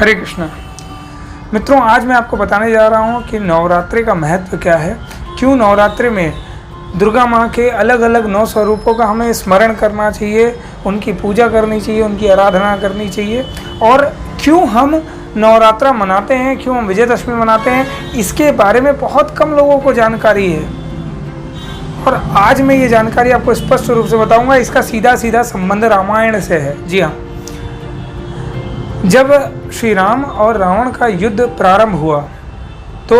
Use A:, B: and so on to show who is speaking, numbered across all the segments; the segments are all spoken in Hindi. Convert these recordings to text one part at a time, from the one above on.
A: हरे कृष्णा। मित्रों, आज मैं आपको बताने जा रहा हूँ कि नवरात्रि का महत्व क्या है, क्यों नवरात्रि में दुर्गा माँ के अलग अलग 9 स्वरूपों का हमें स्मरण करना चाहिए, उनकी पूजा करनी चाहिए, उनकी आराधना करनी चाहिए, और क्यों हम नवरात्रा मनाते हैं, क्यों हम विजयदशमी मनाते हैं, इसके बारे में बहुत कम लोगों को जानकारी है। और आज मैं ये जानकारी आपको स्पष्ट रूप से बताऊंगा। इसका सीधा सीधा संबंध रामायण से है। जी हाँ, जब श्री राम और रावण का युद्ध प्रारंभ हुआ तो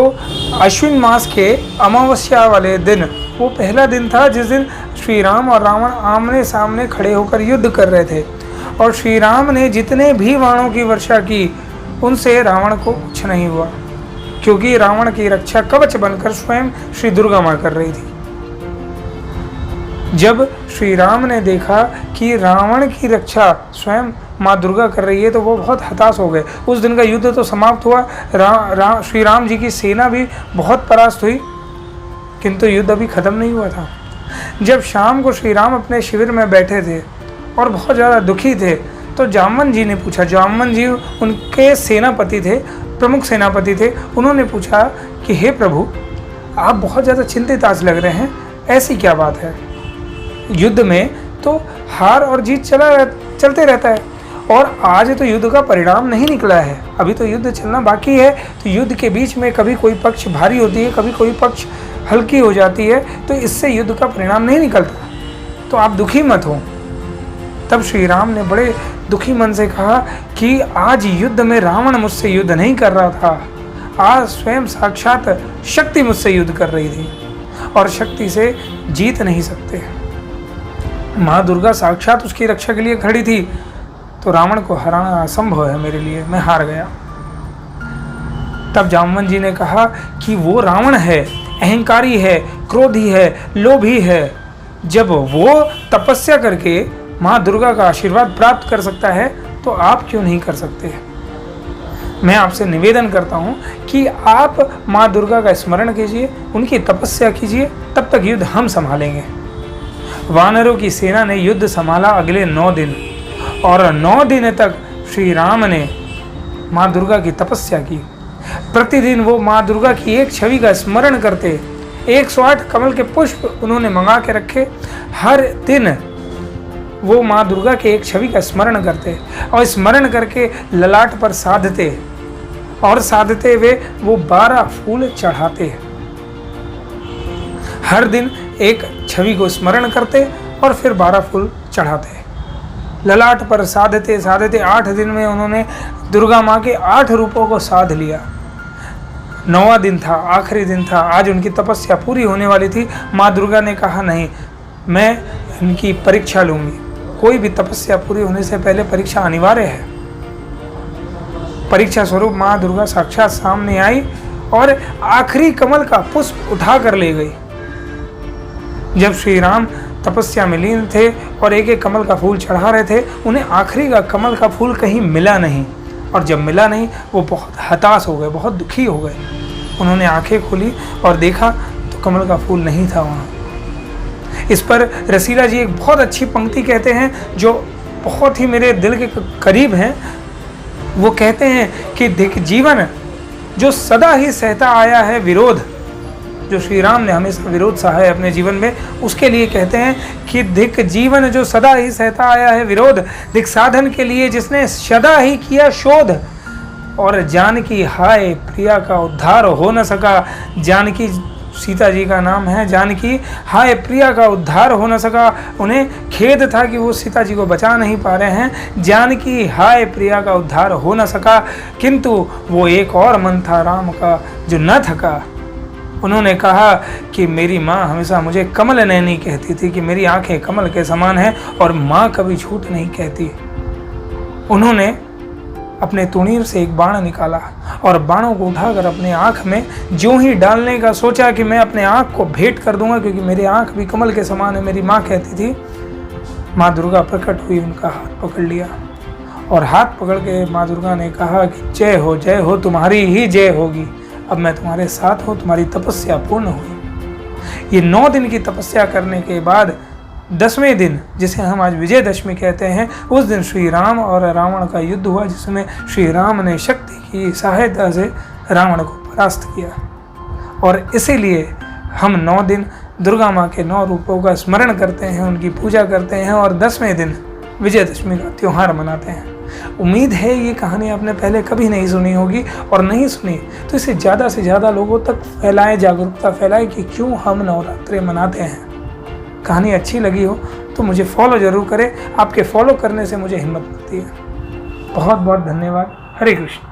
A: अश्विन मास के अमावस्या वाले दिन, वो पहला दिन था जिस दिन श्री राम और रावण आमने सामने खड़े होकर युद्ध कर रहे थे। और श्री राम ने जितने भी बाणों की वर्षा की, उनसे रावण को कुछ नहीं हुआ, क्योंकि रावण की रक्षा कवच बनकर स्वयं श्री दुर्गा माँ कर रही थी। जब श्री राम ने देखा कि रावण की रक्षा स्वयं माँ दुर्गा कर रही है तो वो बहुत हताश हो गए। उस दिन का युद्ध तो समाप्त हुआ, श्री राम जी की सेना भी बहुत परास्त हुई, किंतु युद्ध अभी खत्म नहीं हुआ था। जब शाम को श्री राम अपने शिविर में बैठे थे और बहुत ज़्यादा दुखी थे, तो जामवन जी ने पूछा। जामवन जी उनके सेनापति थे, प्रमुख सेनापति थे। उन्होंने पूछा कि हे प्रभु, आप बहुत ज़्यादा चिंतित आज लग रहे हैं, ऐसी क्या बात है? युद्ध में तो हार और जीत चलते रहता है, और आज तो युद्ध का परिणाम नहीं निकला है, अभी तो युद्ध चलना बाकी है। तो युद्ध के बीच में कभी कोई पक्ष भारी होती है, कभी कोई पक्ष हल्की हो जाती है, तो इससे युद्ध का परिणाम नहीं निकलता, तो आप दुखी मत हो। तब श्री राम ने बड़े दुखी मन से कहा कि आज युद्ध में रावण मुझसे युद्ध नहीं कर रहा था, आज स्वयं साक्षात शक्ति मुझसे युद्ध कर रही थी, और शक्ति से जीत नहीं सकते। माँ दुर्गा साक्षात उसकी रक्षा के लिए खड़ी थी, तो रावण को हराना असंभव है मेरे लिए, मैं हार गया। तब जामवन जी ने कहा कि वो रावण है, अहंकारी है, क्रोधी है, लोभी है। जब वो तपस्या करके माँ दुर्गा का आशीर्वाद प्राप्त कर सकता है, तो आप क्यों नहीं कर सकते? मैं आपसे निवेदन करता हूँ कि आप माँ दुर्गा का स्मरण कीजिए, उनकी तपस्या कीजिए, तब तक युद्ध हम संभालेंगे। वानरों की सेना ने युद्ध संभाला अगले 9 दिन, और 9 दिन तक श्री राम ने माँ दुर्गा की तपस्या की। प्रतिदिन वो माँ दुर्गा की एक छवि का स्मरण करते, 108 कमल के पुष्प उन्होंने मंगा के रखे। हर दिन वो माँ दुर्गा के एक छवि का स्मरण करते, और स्मरण करके ललाट पर साधते, और साधते हुए वो 12 फूल चढ़ाते। हर दिन एक छवि को स्मरण करते और फिर 12 फूल चढ़ाते। ललाट पर साधते साधते 8 दिन में उन्होंने दुर्गा माँ के 8 रूपों को साध लिया। 9वां दिन था, आखिरी दिन था, आज उनकी तपस्या पूरी होने वाली थी। माँ दुर्गा ने कहा, नहीं, मैं इनकी परीक्षा लूँगी। कोई भी तपस्या पूरी होने से पहले परीक्षा अनिवार्य है। परीक्षा स्वरूप माँ दुर्गा साक्षात सामने आई और आखिरी कमल का पुष्प उठा कर ले गई। जब श्री राम तपस्या में लीन थे और एक एक कमल का फूल चढ़ा रहे थे, उन्हें आखिरी का कमल का फूल कहीं मिला नहीं, और जब मिला नहीं वो बहुत हताश हो गए, बहुत दुखी हो गए। उन्होंने आंखें खोली और देखा तो कमल का फूल नहीं था वहाँ। इस पर रसीला जी एक बहुत अच्छी पंक्ति कहते हैं जो बहुत ही मेरे दिल के करीब हैं। वो कहते हैं कि देख जीवन जो सदा ही सहता आया है विरोध, जो श्री राम ने हमेशा विरोध सहा है अपने जीवन में, उसके लिए कहते हैं कि धिक जीवन जो सदा ही सहता आया है विरोध, धिक साधन के लिए जिसने सदा ही किया शोध, और जानकी हाय प्रिया का उद्धार हो न सका। जानकी सीता जी का नाम है, जानकी हाय प्रिया का उद्धार हो न सका। उन्हें खेद था कि वो सीता जी को बचा नहीं पा रहे हैं। जानकी हाय प्रिया का उद्धार हो न सका, किंतु वो एक और मन था राम का जो न थका। उन्होंने कहा कि मेरी माँ हमेशा मुझे कमल नैनी कहती थी, कि मेरी आंखें कमल के समान हैं, और माँ कभी झूठ नहीं कहती। उन्होंने अपने तुणीर से एक बाण निकाला और बाणों को उठाकर अपने आँख में जो ही डालने का सोचा कि मैं अपने आँख को भेंट कर दूंगा, क्योंकि मेरी आँख भी कमल के समान है, मेरी माँ कहती थी। माँ दुर्गा प्रकट हुई, उनका हाथ पकड़ लिया, और हाथ पकड़ के माँ दुर्गा ने कहा कि जय हो, तुम्हारी ही जय होगी। अब मैं तुम्हारे साथ हूँ, तुम्हारी तपस्या पूर्ण हुई। ये 9 दिन की तपस्या करने के बाद 10वें दिन, जिसे हम आज विजयदशमी कहते हैं, उस दिन श्री राम और रावण का युद्ध हुआ, जिसमें श्री राम ने शक्ति की सहायता से रावण को परास्त किया। और इसीलिए हम 9 दिन दुर्गा माँ के 9 रूपों का स्मरण करते हैं, उनकी पूजा करते हैं और 10वें दिन विजयदशमी का त्यौहार मनाते हैं। उम्मीद है ये कहानी आपने पहले कभी नहीं सुनी होगी, और नहीं सुनी तो इसे ज़्यादा से ज़्यादा लोगों तक फैलाएं, जागरूकता फैलाएं कि क्यों हम नवरात्रे मनाते हैं। कहानी अच्छी लगी हो तो मुझे फॉलो ज़रूर करें, आपके फॉलो करने से मुझे हिम्मत मिलती है। बहुत बहुत धन्यवाद। हरे कृष्ण।